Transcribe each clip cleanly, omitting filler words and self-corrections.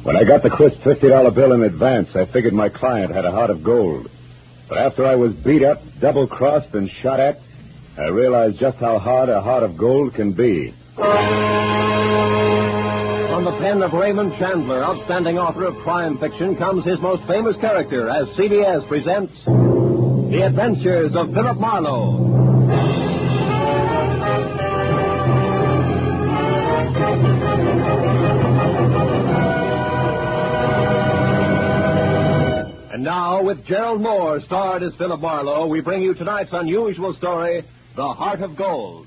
When I got the crisp $50 bill in advance, I figured my client had a heart of gold. But after I was beat up, double-crossed, and shot at, I realized just how hard a heart of gold can be. From the pen of Raymond Chandler, outstanding author of crime fiction, comes his most famous character as CBS presents The Adventures of Philip Marlowe. And now, with Gerald Moore starred as Philip Marlowe, we bring you tonight's unusual story, The Heart of Gold.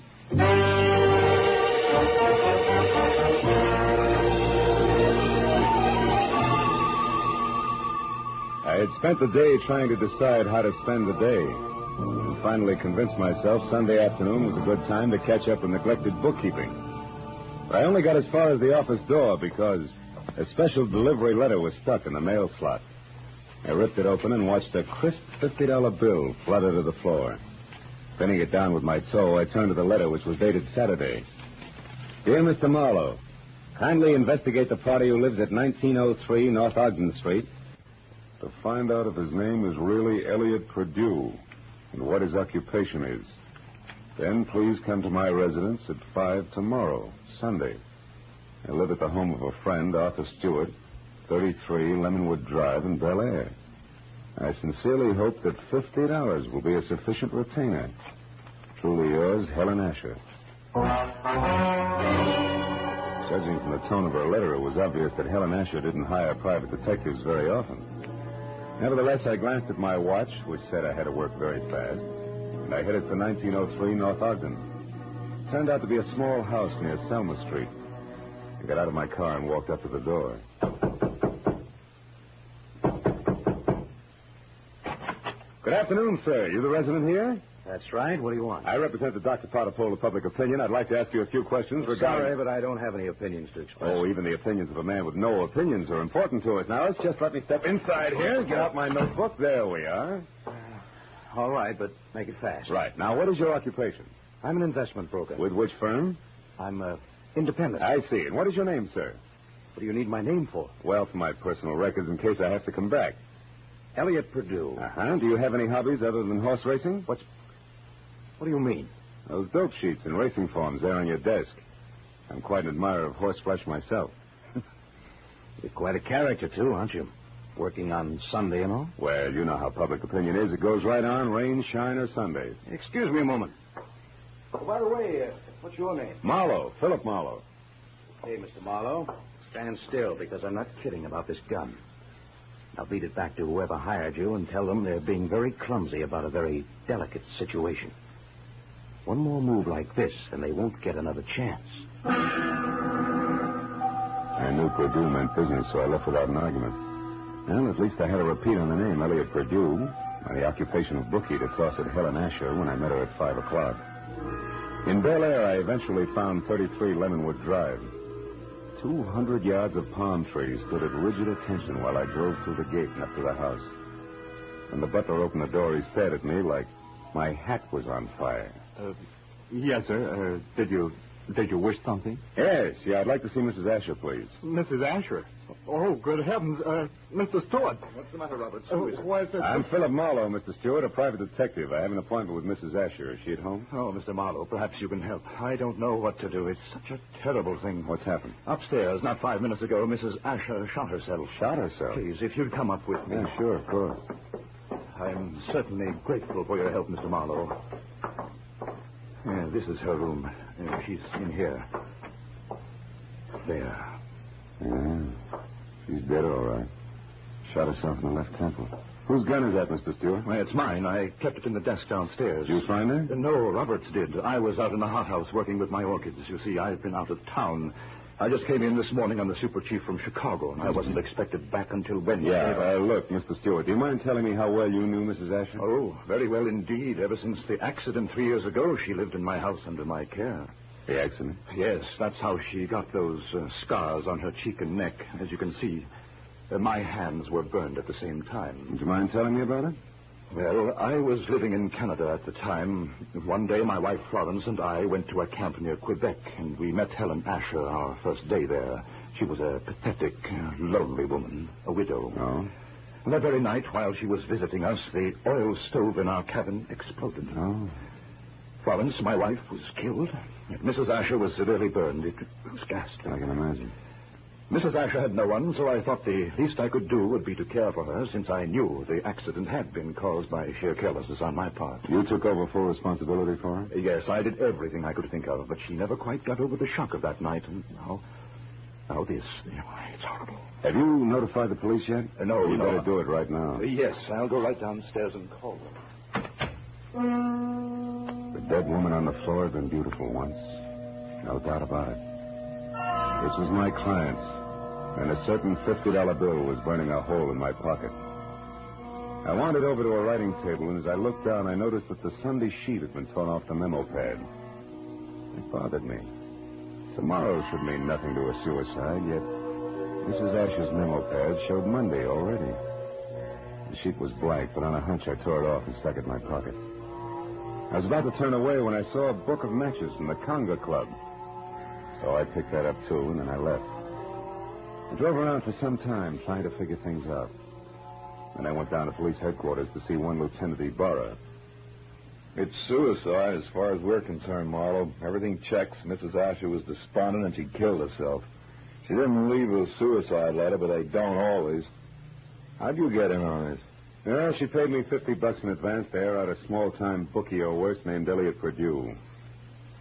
I had spent the day trying to decide how to spend the day, and finally convinced myself Sunday afternoon was a good time to catch up with neglected bookkeeping. But I only got as far as the office door because a special delivery letter was stuck in the mail slot. I ripped it open and watched a crisp $50 bill flutter to the floor. Pinning it down with my toe, I turned to the letter, which was dated Saturday. Dear Mr. Marlowe, kindly investigate the party who lives at 1903 North Ogden Street to find out if his name is really Elliot Perdue and what his occupation is. Then please come to my residence at 5 tomorrow, Sunday. I live at the home of a friend, Arthur Stewart, 33 Lemonwood Drive in Bel Air. I sincerely hope that $50 will be a sufficient retainer. Truly yours, Helen Asher. Judging from the tone of her letter, it was obvious that Helen Asher didn't hire private detectives very often. Nevertheless, I glanced at my watch, which said I had to work very fast, and I headed for 1903 North Ogden. It turned out to be a small house near Selma Street. I got out of my car and walked up to the door. Good afternoon, sir. You the resident here? That's right. What do you want? I represent the Dr. Potter poll of public opinion. I'd like to ask you a few questions regarding... Sorry, but I don't have any opinions to express. Oh, even the opinions of a man with no opinions are important to us. Now, let's just let me step inside here and get out my notebook. There we are. All right, but make it fast. Right. Now, what is your occupation? I'm an investment broker. With which firm? I'm independent. I see. And what is your name, sir? What do you need my name for? Well, for my personal records in case I have to come back. Elliot Perdue. Uh-huh. Do you have any hobbies other than horse racing? What do you mean? Those dope sheets and racing forms there on your desk. I'm quite an admirer of horseflesh myself. You're quite a character, too, aren't you? Working on Sunday and all? Well, you know how public opinion is. It goes right on, rain, shine, or Sundays. Excuse me a moment. Oh, by the way, what's your name? Marlowe, Philip Marlowe. Hey, Mr. Marlowe, stand still, because I'm not kidding about this gun. Now beat it back to whoever hired you and tell them they're being very clumsy about a very delicate situation. One more move like this, and they won't get another chance. I knew Perdue meant business, so I left without an argument. Well, at least I had a repeat on the name, Elliot Perdue, and the occupation of bookie to toss at Helen Asher when I met her at 5 o'clock. In Bel Air, I eventually found 33 Lemonwood Drive. 200 yards of palm trees stood at rigid attention while I drove through the gate and up to the house. When the butler opened the door, he stared at me like my hat was on fire. Yes, sir. Did you wish something? Yes, I'd like to see Mrs. Asher, please. Mrs. Asher? Oh, good heavens. Mr. Stewart. What's the matter, Robert? Why is it... I'm Philip Marlowe, Mr. Stewart, a private detective. I have an appointment with Mrs. Asher. Is she at home? Oh, Mr. Marlowe, perhaps you can help. I don't know what to do. It's such a terrible thing. What's happened? Upstairs, not 5 minutes ago, Mrs. Asher shot herself. Shot herself? Please, if you'd come up with me. Yeah, sure, of course. I'm certainly grateful for your help, Mr. Marlowe. Yeah, this is her room. She's in here. There. Yeah, she's dead, all right. Shot herself in the left temple. Whose gun is that, Mr. Stewart? Well, it's mine. I kept it in the desk downstairs. Did you find her? No, Roberts did. I was out in the hothouse working with my orchids. You see, I've been out of town. I just came in this morning on the super chief from Chicago, and I wasn't expected back until Wednesday. Yeah, look, Mr. Stewart, do you mind telling me how well you knew Mrs. Asher? Oh, very well indeed. Ever since the accident 3 years ago, she lived in my house under my care. The accident? Yes, that's how she got those scars on her cheek and neck. As you can see, my hands were burned at the same time. Would you mind telling me about it? Well, I was living in Canada at the time. One day, my wife Florence and I went to a camp near Quebec, and we met Helen Asher our first day there. She was a pathetic, lonely woman, a widow. Oh? That very night, while she was visiting us, the oil stove in our cabin exploded. Oh. Florence, my wife, was killed. Mrs. Asher was severely burned. It was ghastly. I can imagine. Mrs. Asher had no one, so I thought the least I could do would be to care for her, since I knew the accident had been caused by sheer carelessness on my part. You took over full responsibility for her? Yes, I did everything I could think of, but she never quite got over the shock of that night, and now this. It's horrible. Have you notified the police yet? No, You no. better do it right now. Yes, I'll go right downstairs and call them. The dead woman on the floor had been beautiful once. No doubt about it. This was my client, and a certain $50 bill was burning a hole in my pocket. I wandered over to a writing table, and as I looked down, I noticed that the Sunday sheet had been torn off the memo pad. It bothered me. Tomorrow should mean nothing to a suicide, yet Mrs. Asher's memo pad showed Monday already. The sheet was blank, but on a hunch I tore it off and stuck it in my pocket. I was about to turn away when I saw a book of matches from the Conga Club. So I picked that up, too, and then I left. I drove around for some time trying to figure things out. Then I went down to police headquarters to see one Lieutenant Ibarra. It's suicide as far as we're concerned, Marlowe. Everything checks. Mrs. Asher was despondent and she killed herself. She didn't leave a suicide letter, but they don't always. How'd you get in on this? Well, she paid me $50 in advance to air out a small-time bookie or worse named Elliot Perdue.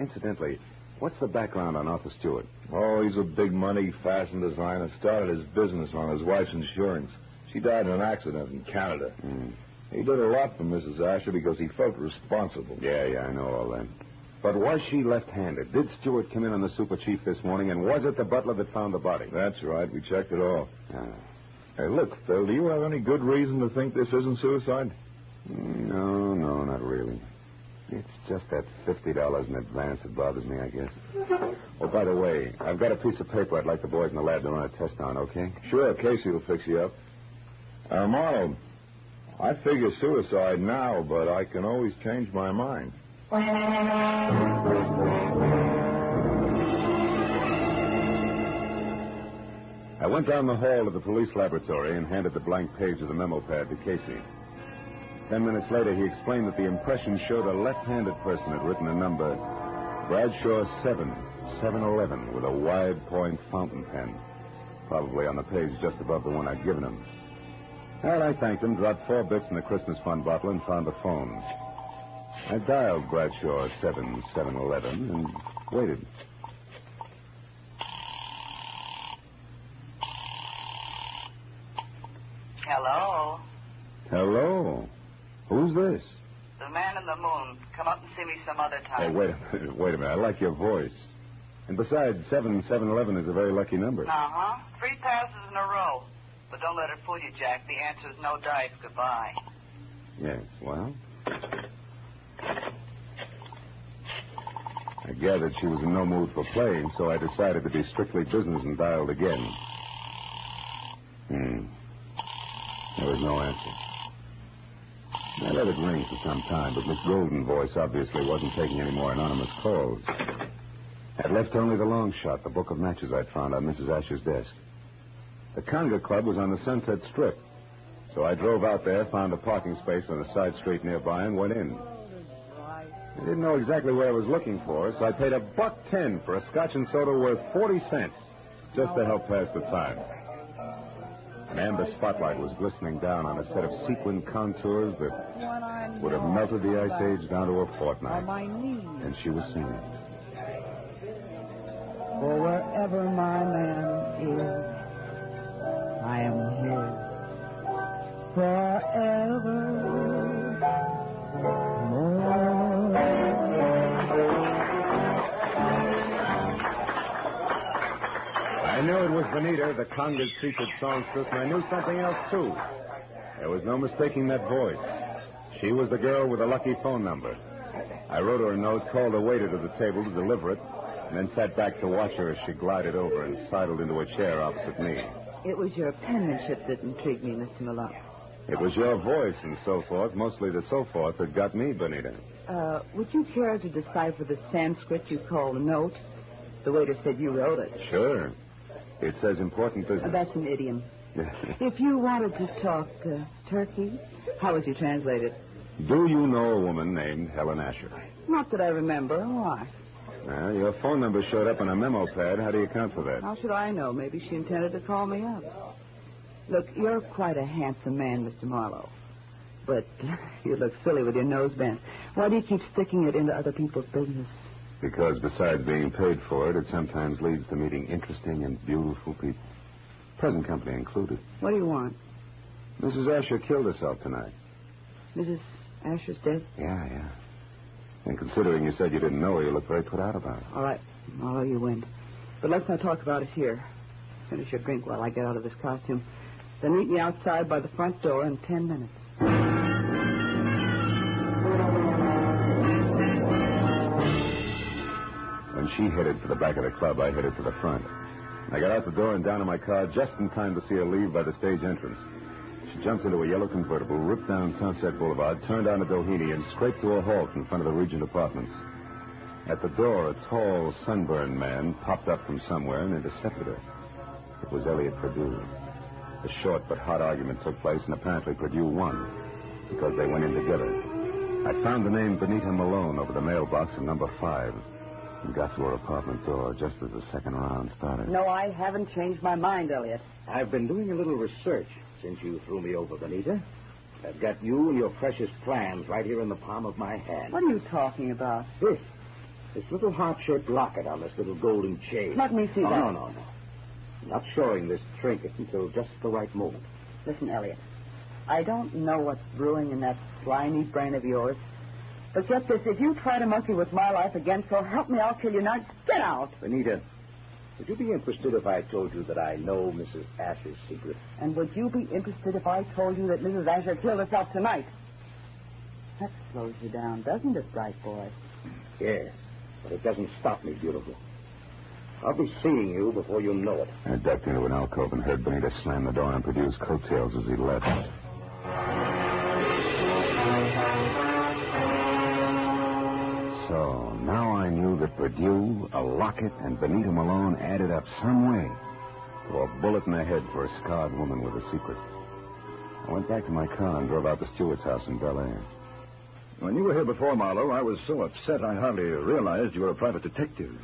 Incidentally, what's the background on Arthur Stewart? Oh, he's a big-money fashion designer. Started his business on his wife's insurance. She died in an accident in Canada. He did a lot for Mrs. Asher because he felt responsible. Yeah, I know all that. But was she left-handed? Did Stewart come in on the super chief this morning, and was it the butler that found the body? That's right. We checked it all. Ah. Hey, look, Phil, do you have any good reason to think this isn't suicide? No, not really. It's just that $50 in advance that bothers me, I guess. Oh, by the way, I've got a piece of paper I'd like the boys in the lab to run a test on, okay? Sure, Casey will fix you up. Marlowe, I figure suicide now, but I can always change my mind. I went down the hall to the police laboratory and handed the blank page of the memo pad to Casey. 10 minutes later, he explained that the impression showed a left-handed person had written a number, Bradshaw 711, with a wide-point fountain pen, probably on the page just above the one I'd given him. Well, I thanked him, dropped 4 bits in the Christmas fund bottle, and found the phone. I dialed Bradshaw 711 and waited. Hello? Hello? Who's this? The man in the moon. Come up and see me some other time. Hey, wait a minute. I like your voice. And besides, 711 is a very lucky number. 3 passes in a row. But don't let it fool you, Jack. The answer is no dice. Goodbye. Yes, well. I gathered she was in no mood for playing, so I decided to be strictly business and dialed again. There was no answer. I let it ring for some time, but Miss Golden's voice obviously wasn't taking any more anonymous calls. I'd left only the long shot, the book of matches I'd found on Mrs. Asher's desk. The Conga Club was on the Sunset Strip, so I drove out there, found a parking space on a side street nearby, and went in. I didn't know exactly what I was looking for, so I paid $1.10 for a scotch and soda worth 40 cents, just to help pass the time. An amber spotlight was glistening down on a set of sequin contours that would have melted the ice age down to a fortnight. And she was singing. For wherever my man is, I am his forever. I knew it was Benita, the Conga's featured songstress, and I knew something else, too. There was no mistaking that voice. She was the girl with the lucky phone number. I wrote her a note, called a waiter to the table to deliver it, and then sat back to watch her as she glided over and sidled into a chair opposite me. It was your penmanship that intrigued me, Mr. Malone. It was your voice and so forth, mostly the so forth, that got me, Benita. Would you care to decipher the Sanskrit you call a note? The waiter said you wrote it. Sure. It says important business. That's an idiom. If you wanted to talk turkey, how would you translate it? Do you know a woman named Helen Asher? Not that I remember. Why? Well, your phone number showed up on a memo pad. How do you account for that? How should I know? Maybe she intended to call me up. Look, you're quite a handsome man, Mr. Marlowe. But you look silly with your nose bent. Why do you keep sticking it into other people's business? Because besides being paid for it, it sometimes leads to meeting interesting and beautiful people. Present company included. What do you want? Mrs. Asher killed herself tonight. Mrs. Asher's dead? Yeah. And considering you said you didn't know her, you look very put out about it. All right, Marlowe, you win. But let's not talk about it here. Finish your drink while I get out of this costume. Then meet me outside by the front door in 10 minutes. When she headed for the back of the club, I headed for the front. I got out the door and down to my car just in time to see her leave by the stage entrance. She jumped into a yellow convertible, ripped down Sunset Boulevard, turned onto Doheny, and scraped to a halt in front of the Regent Apartments. At the door, a tall, sunburned man popped up from somewhere and intercepted her. It was Elliot Perdue. A short but hot argument took place, and apparently Perdue won, because they went in together. I found the name Benita Malone over the mailbox in number 5 and got to her apartment door just as the second round started. No, I haven't changed my mind, Elliot. I've been doing a little research since you threw me over, Benita. I've got you and your precious plans right here in the palm of my hand. What are you talking about? This little heart-shaped locket on this little golden chain. Let me see that. No. I'm not showing this trinket until just the right moment. Listen, Elliot, I don't know what's brewing in that slimy brain of yours. But get this, if you try to monkey with my life again, so help me, I'll kill you. Now, get out. Benita, would you be interested if I told you that I know Mrs. Asher's secret? And would you be interested if I told you that Mrs. Asher killed herself tonight? That slows you down, doesn't it, bright boy? Yes, but it doesn't stop me, beautiful. I'll be seeing you before you know it. I ducked into an alcove and heard Benita slam the door and Perdue's coattails as he left. So now I knew that Perdue, a locket, and Benita Malone added up some way to a bullet in the head for a scarred woman with a secret. I went back to my car and drove out to Stewart's house in Bel Air. When you were here before, Marlowe, I was so upset I hardly realized you were a private detective.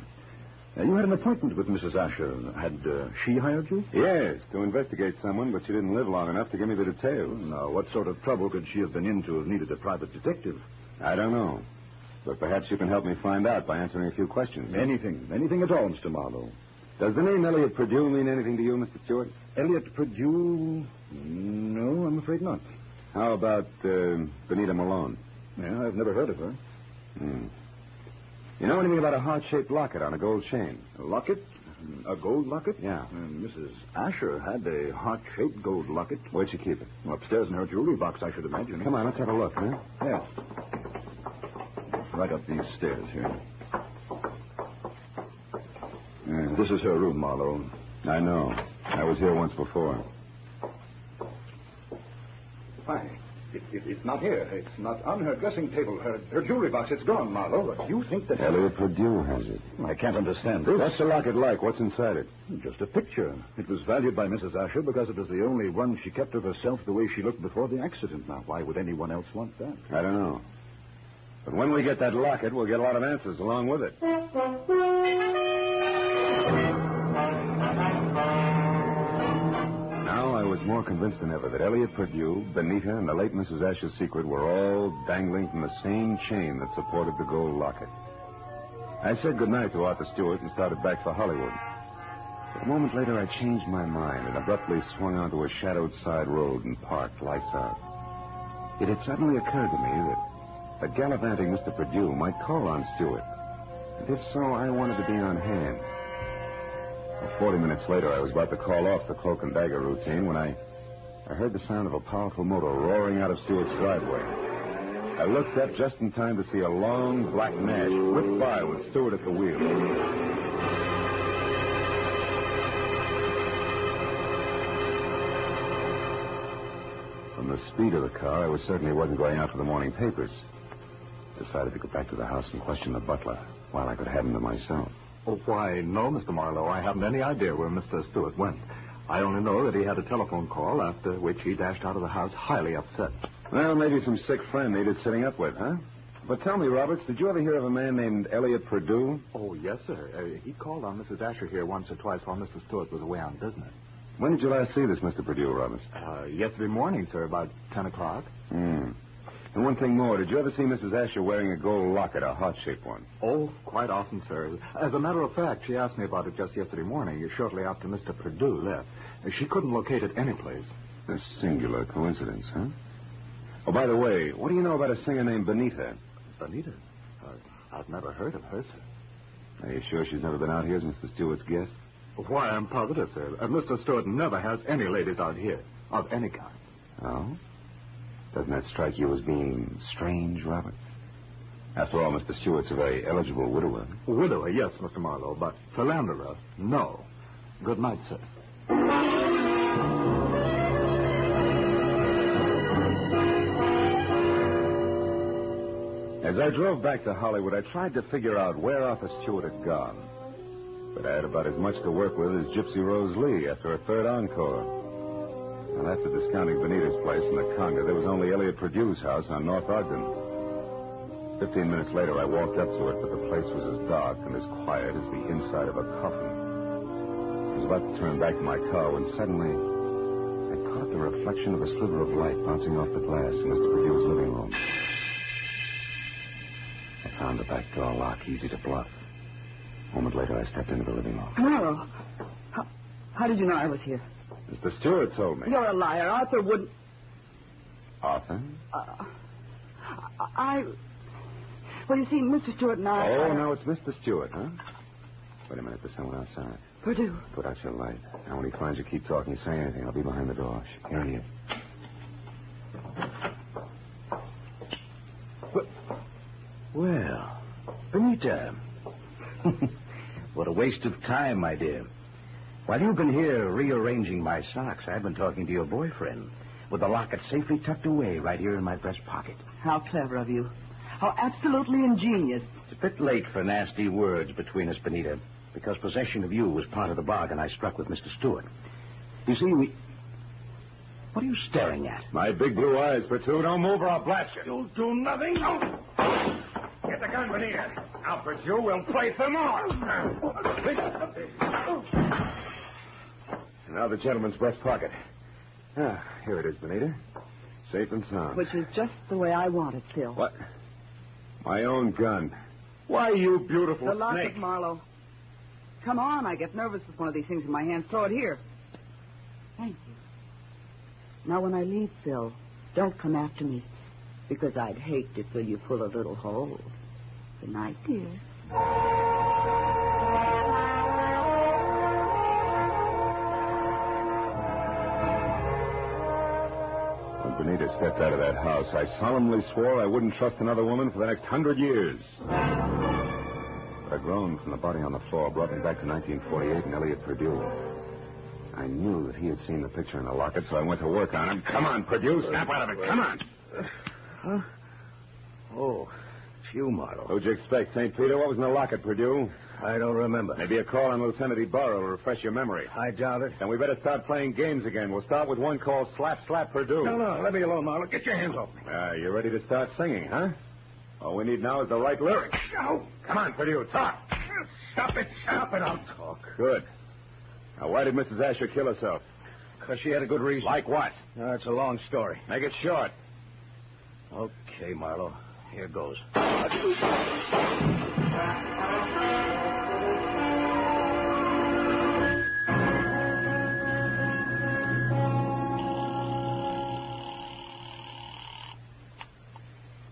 You had an appointment with Mrs. Asher. Had she hired you? Yes, to investigate someone, but she didn't live long enough to give me the details. Now, what sort of trouble could she have been in to have needed a private detective? I don't know. But perhaps you can help me find out by answering a few questions. Anything at all, Mr. Marlowe. Does the name Elliot Perdue mean anything to you, Mr. Stewart? Elliot Perdue? No, I'm afraid not. How about Benita Malone? Yeah, I've never heard of her. You know anything about a heart-shaped locket on a gold chain? A locket? A gold locket? Yeah. Mrs. Asher had a heart-shaped gold locket. Where'd she keep it? Upstairs in her jewelry box, I should imagine. Come on, let's have a look, huh? Yes. Right up these stairs here. This is her room, Marlowe. I know. I was here once before. Why? It's not here. It's not on her dressing table. Her jewelry box, it's gone, Marlowe. But you think that... Elliot Perdue has it. I can't understand this. What's the locket like? What's inside it? Just a picture. It was valued by Mrs. Asher because it was the only one she kept of herself the way she looked before the accident. Now, why would anyone else want that? I don't know. But when we get that locket, we'll get a lot of answers along with it. Now I was more convinced than ever that Elliot Perdue, Benita, and the late Mrs. Asher's secret were all dangling from the same chain that supported the gold locket. I said goodnight to Arthur Stewart and started back for Hollywood. But a moment later, I changed my mind and abruptly swung onto a shadowed side road and parked, lights out. It had suddenly occurred to me that gallivanting Mr. Perdue might call on Stewart. And if so, I wanted to be on hand. 40 minutes later, I was about to call off the cloak and dagger routine when I heard the sound of a powerful motor roaring out of Stewart's driveway. I looked up just in time to see a long black Nash whip by with Stewart at the wheel. From From the speed of the car, I was certain he wasn't going out for the morning papers. Decided to go back to the house and question the butler while I could have him to myself. Oh, why, no, Mr. Marlowe. I haven't any idea where Mr. Stewart went. I only know that he had a telephone call, after which he dashed out of the house highly upset. Well, maybe some sick friend needed sitting up with, huh? But tell me, Roberts, did you ever hear of a man named Elliot Perdue? Oh, yes, sir. He called on Mrs. Asher here once or twice while Mr. Stewart was away on business. When did you last see this Mr. Perdue, Roberts? Yesterday morning, sir, about 10 o'clock. And one thing more, did you ever see Mrs. Asher wearing a gold locket, a heart-shaped one? Oh, quite often, sir. As a matter of fact, she asked me about it just yesterday morning, shortly after Mr. Perdue left. She couldn't locate it anyplace. A singular coincidence, huh? Oh, by the way, what do you know about a singer named Benita? Benita? I've never heard of her, sir. Are you sure she's never been out here as Mr. Stewart's guest? Why, I'm positive, sir. Mr. Stewart never has any ladies out here, of any kind. Oh? Doesn't that strike you as being strange, Robert? After all, Mr. Stewart's a very eligible widower. Widower, yes, Mr. Marlowe, but philanderer, no. Good night, sir. As I drove back to Hollywood, I tried to figure out where Arthur Stewart had gone. But I had about as much to work with as Gypsy Rose Lee after a third encore. Well, after discounting Benita's place in the Conga, there was only Elliot Perdue's house on North Ogden. 15 minutes later, I walked up to it, but the place was as dark and as quiet as the inside of a coffin. I was about to turn back to my car when suddenly I caught the reflection of a sliver of light bouncing off the glass in Mr. Perdue's living room. I found the back door lock easy to bluff. A moment later, I stepped into the living room. Marlowe, how did you know I was here? Mr. Stewart told me. You're a liar. Arthur wouldn't... Arthur? Well, you see, Mr. Stewart and I... Oh, now it's Mr. Stewart, huh? Wait a minute, there's someone outside. Perdue. Put out your light. Now, when he finds you, keep talking. Say anything. I'll be behind the door. Here he is. Well, Benita. What a waste of time, my dear. While you've been here rearranging my socks, I've been talking to your boyfriend with the locket safely tucked away right here in my breast pocket. How clever of you. How absolutely ingenious. It's a bit late for nasty words between us, Benita, because possession of you was part of the bargain I struck with Mr. Stewart. You see, What are you staring at? My big blue eyes, Perdue. Don't move or I'll blast you. You'll do nothing. No. Get the gun, Benita. Now, Perdue, we'll play some more. Now the gentleman's breast pocket. Ah, here it is, Benita. Safe and sound. Which is just the way I want it, Phil. What? My own gun. Why, you beautiful The locket, snake. Marlowe. Come on, I get nervous with one of these things in my hands. Throw it here. Thank you. Now, when I leave, Phil, don't come after me, because I'd hate to fill you full of little holes. Good night, dear. When Benita stepped out of that house, I solemnly swore I wouldn't trust another woman for the next 100 years. But a groan from the body on the floor brought me back to 1948 and Elliot Perdue. I knew that he had seen the picture in the locket, so I went to work on him. Come on, Perdue, snap out of it. Come on. Huh? Oh, it's you, Marlowe. Who'd you expect, St. Peter? What was in the locket, Perdue? I don't remember. Maybe a call on Lieutenant Ibarra will refresh your memory. I doubt it. Then we better start playing games again. We'll start with one called Slap, Slap, Perdue. No, let me alone, Marlowe. Get your hands off me. You ready to start singing, huh? All we need now is the right lyrics. No. Come on, Perdue, talk. Stop it, I'll talk. Good. Now, why did Mrs. Asher kill herself? Because she had a good reason. Like what? It's a long story. Make it short. Okay, Marlowe. Here goes.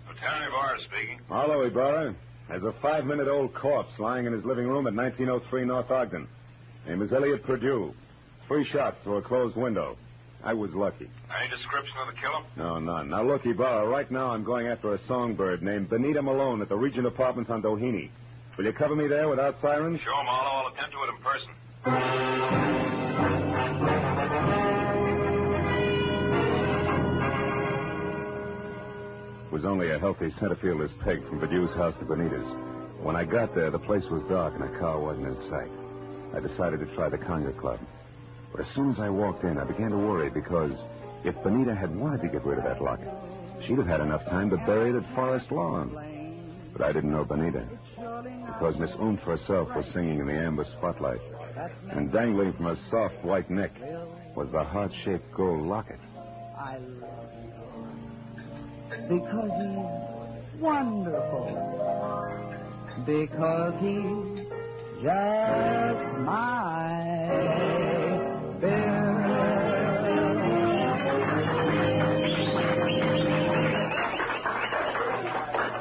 Lieutenant Ibarra speaking. Marlowe, Ibarra. There's a 5-minute-old corpse lying in his living room at 1903 North Ogden. Name is Elliot Perdue. 3 shots through a closed window. I was lucky. Any description of the killer? No, none. Now, look, Ibarra, right now I'm going after a songbird named Benita Malone at the Regent Apartments on Doheny. Will you cover me there without sirens? Sure, Marlowe. I'll attend to it in person. was only a healthy center fielder's peg from Bedue's house to Benita's. When I got there, the place was dark and a car wasn't in sight. I decided to try the Conga Club. But as soon as I walked in, I began to worry because if Benita had wanted to get rid of that locket, she'd have had enough time to bury it at Forest Lawn. But I didn't know Benita, because Miss Mon-Fri herself was singing in the amber spotlight, and dangling from her soft white neck was the heart-shaped gold locket. I love him because he's wonderful, because he's just my Bill.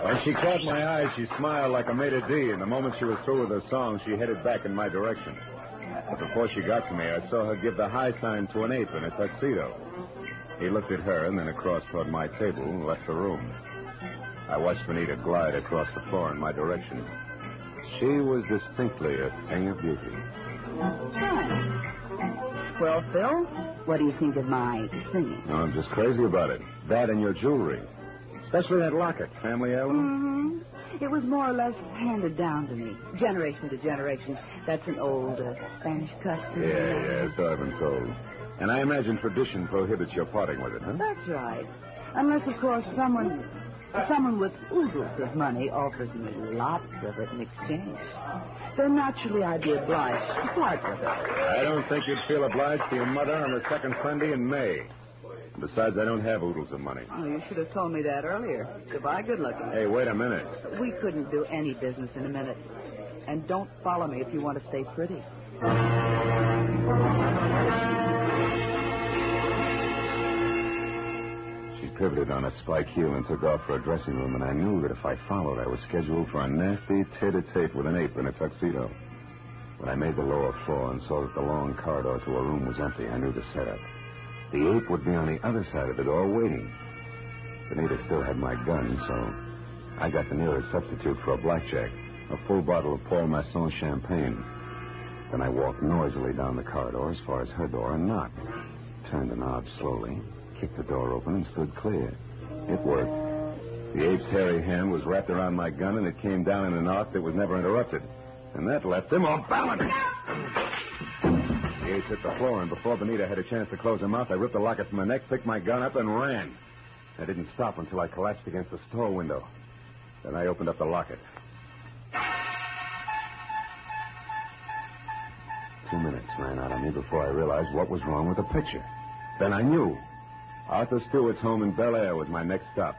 When she caught my eye, she smiled like a maitre d', and the moment she was through with her song, she headed back in my direction. But before she got to me, I saw her give the high sign to an ape in a tuxedo. He looked at her and then across toward my table and left the room. I watched Benita glide across the floor in my direction. She was distinctly a thing of beauty. Well, Phil, what do you think of my singing? No, I'm just crazy about it. That and your jewelry. Especially that locket. Family heirloom? Mm-hmm. It was more or less handed down to me, generation to generation. That's an old Spanish custom. Yeah, so I've been told. And I imagine tradition prohibits your parting with it, huh? That's right. Unless, of course, someone with oodles of money offers me lots of it in exchange. Then naturally I'd be obliged to part with it. I don't think you'd feel obliged to your mother on the second Sunday in May. Besides, I don't have oodles of money. Oh, you should have told me that earlier. Goodbye, good looking. Hey, wait a minute. We couldn't do any business in a minute. And don't follow me if you want to stay pretty. She pivoted on a spike heel and took off for a dressing room, and I knew that if I followed, I was scheduled for a nasty tete-a-tete with an ape in a tuxedo. When I made the lower floor and saw that the long corridor to her room was empty, I knew the setup. The ape would be on the other side of the door waiting. Benita still had my gun, so I got the nearest substitute for a blackjack, a full bottle of Paul Masson champagne. Then I walked noisily down the corridor as far as her door and knocked. Turned the knob slowly, kicked the door open, and stood clear. It worked. The ape's hairy hand was wrapped around my gun, and it came down in an arc that was never interrupted. And that left him off balance. The ape hit the floor, and before Benita had a chance to close her mouth, I ripped the locket from her neck, picked my gun up, and ran. I didn't stop until I collapsed against the store window. Then I opened up the locket. 2 minutes ran out on me before I realized what was wrong with the picture. Then I knew. Arthur Stewart's home in Bel Air was my next stop.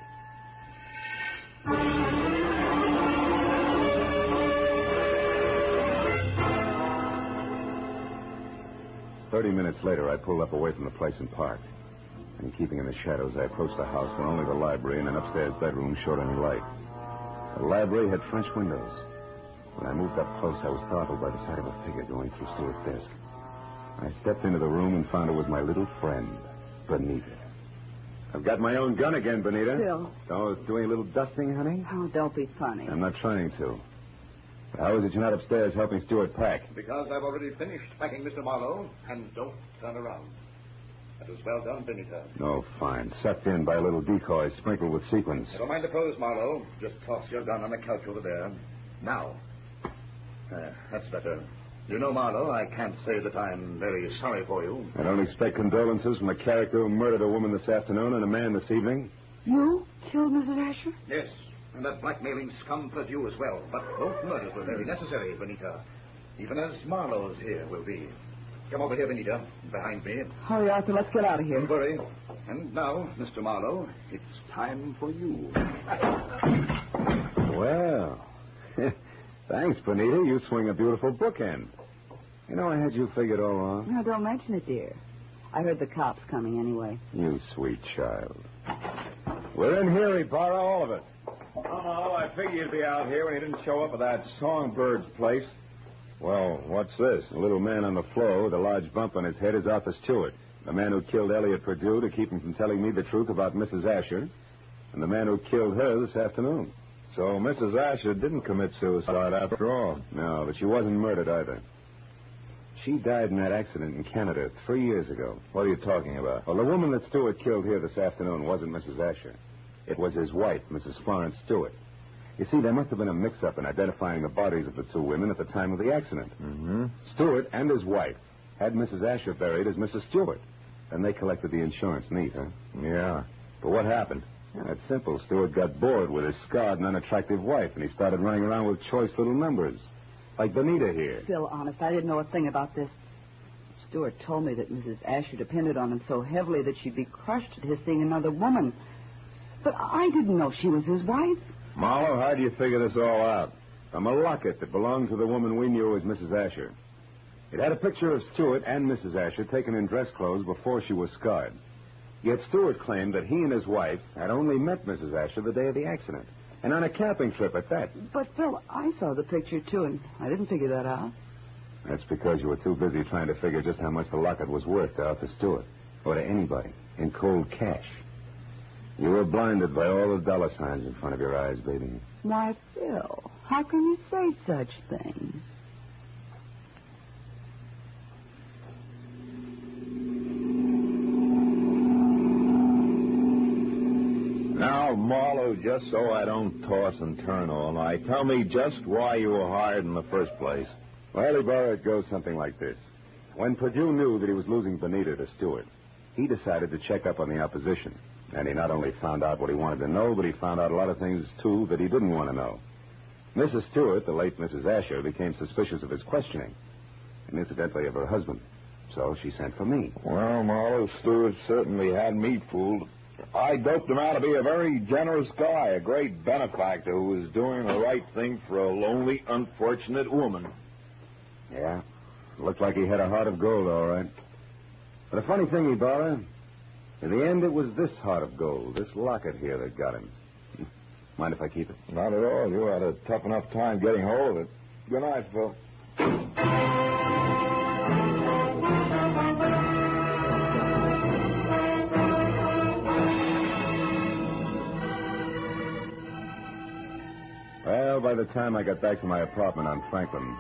30 minutes later, I pulled up away from the place and parked. And keeping in the shadows, I approached the house where only the library and an upstairs bedroom showed any light. The library had French windows. When I moved up close, I was startled by the sight of a figure going through Stewart's desk. I stepped into the room and found it was my little friend, Benita. I've got my own gun again, Benita. Phil. Oh, doing a little dusting, honey? Oh, don't be funny. I'm not trying to. How is it you're not upstairs helping Stewart pack? Because I've already finished packing, Mr. Marlowe, and don't turn around. That was well done, Benita. Oh, fine. Sucked in by a little decoy sprinkled with sequins. Never mind the pose, Marlowe. Just toss your gun on the couch over there. Now. That's better. You know, Marlowe, I can't say that I'm very sorry for you. I don't expect condolences from a character who murdered a woman this afternoon and a man this evening. You killed Mrs. Asher? Yes, and that blackmailing scum put you as well. But both murders were very necessary, Benita. Even as Marlowe's here will be. Come over here, Benita, behind me. Hurry, Arthur, let's get out of here. Don't worry. And now, Mr. Marlowe, it's time for you. Well, thanks, Benita. You swing a beautiful bookend. You know, I had you figured all along. No, don't mention it, dear. I heard the cops coming anyway. You sweet child. We're in here, Ibarra, all of us. Oh, I figured you'd be out here when you didn't show up at that Songbird's place. Well, what's this? A little man on the floor with a large bump on his head is Arthur Stewart, the man who killed Elliot Perdue to keep him from telling me the truth about Mrs. Asher, and the man who killed her this afternoon. So Mrs. Asher didn't commit suicide after all. No, but she wasn't murdered either. She died in that accident in Canada 3 years ago. What are you talking about? Well, the woman that Stewart killed here this afternoon wasn't Mrs. Asher. It was his wife, Mrs. Florence Stewart. You see, there must have been a mix-up in identifying the bodies of the two women at the time of the accident. Mm-hmm. Stewart and his wife had Mrs. Asher buried as Mrs. Stewart. Then they collected the insurance. Neat, huh? Yeah. But what happened? Yeah, it's simple. Stewart got bored with his scarred and unattractive wife, and he started running around with choice little numbers. Like Benita here. Phil, honest, I didn't know a thing about this. Stewart told me that Mrs. Asher depended on him so heavily that she'd be crushed at his seeing another woman. But I didn't know she was his wife. Marlowe, how do you figure this all out? From a locket that belonged to the woman we knew as Mrs. Asher. It had a picture of Stewart and Mrs. Asher taken in dress clothes before she was scarred. Yet Stewart claimed that he and his wife had only met Mrs. Asher the day of the accident, and on a camping trip at that. But, Phil, I saw the picture, too, and I didn't figure that out. That's because you were too busy trying to figure just how much the locket was worth to Arthur Stewart, or to anybody, in cold cash. You were blinded by all the dollar signs in front of your eyes, baby. Why, Phil, how can you say such things? Now, Marlowe, just so I don't toss and turn all night, tell me just why you were hired in the first place. Well, Ibarra, it goes something like this. When Purdue knew that he was losing Benita to Stewart, he decided to check up on the opposition. And he not only found out what he wanted to know, but he found out a lot of things, too, that he didn't want to know. Mrs. Stewart, the late Mrs. Asher, became suspicious of his questioning, and incidentally of her husband. So she sent for me. Well, Marlowe, Stewart certainly had me fooled. I doped him out to be a very generous guy, a great benefactor who was doing the right thing for a lonely, unfortunate woman. Yeah, looked like he had a heart of gold, all right. But a funny thing, Ibarra, in the end, it was this heart of gold, this locket here, that got him. Mind if I keep it? Not at all. You had a tough enough time getting hold of it. Good night, Phil. Well, by the time I got back to my apartment on Franklin,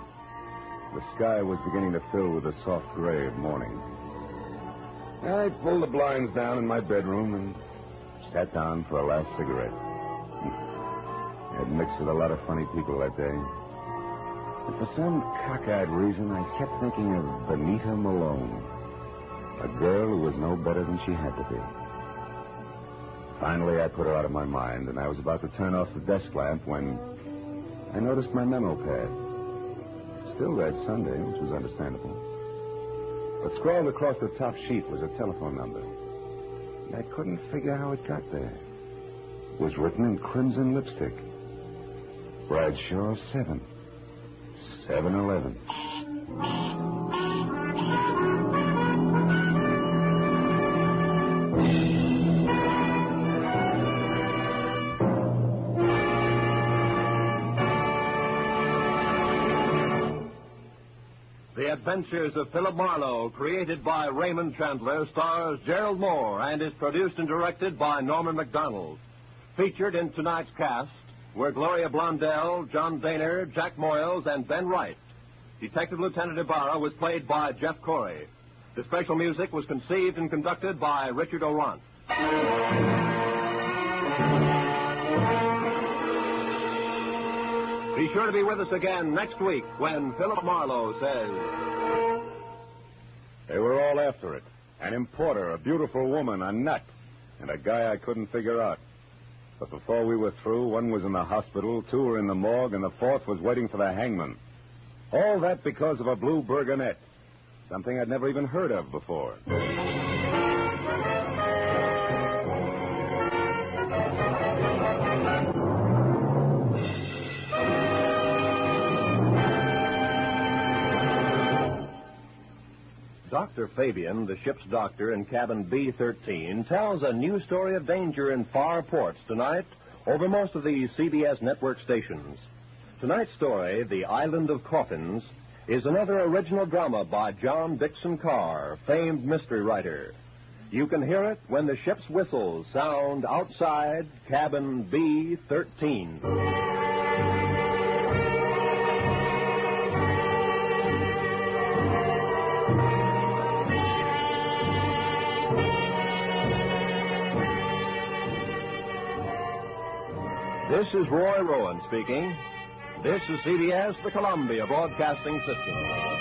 the sky was beginning to fill with the soft gray of morning. I pulled the blinds down in my bedroom and sat down for a last cigarette. I had mixed with a lot of funny people that day. But for some cockeyed reason, I kept thinking of Benita Malone, a girl who was no better than she had to be. Finally, I put her out of my mind, and I was about to turn off the desk lamp when I noticed my memo pad. Still read Sunday, which was understandable. But scrawled across the top sheet was a telephone number. And I couldn't figure how it got there. It was written in crimson lipstick. Bradshaw 7. 7-Eleven. The Adventures of Philip Marlowe, created by Raymond Chandler, stars Gerald Moore and is produced and directed by Norman MacDonald. Featured in tonight's cast were Gloria Blondell, John Daner, Jack Moyles, and Ben Wright. Detective Lieutenant Ibarra was played by Jeff Corey. The special music was conceived and conducted by Richard Orant. Be sure to be with us again next week when Philip Marlowe says... They were all after it. An importer, a beautiful woman, a nut, and a guy I couldn't figure out. But before we were through, one was in the hospital, two were in the morgue, and the fourth was waiting for the hangman. All that because of a blue burgonet, something I'd never even heard of before. Dr. Fabian, the ship's doctor in cabin B-13, tells a new story of danger in far ports tonight over most of the CBS network stations. Tonight's story, The Island of Coffins, is another original drama by John Dixon Carr, famed mystery writer. You can hear it when the ship's whistles sound outside cabin B-13. This is Roy Rowan speaking. This is CBS, the Columbia Broadcasting System.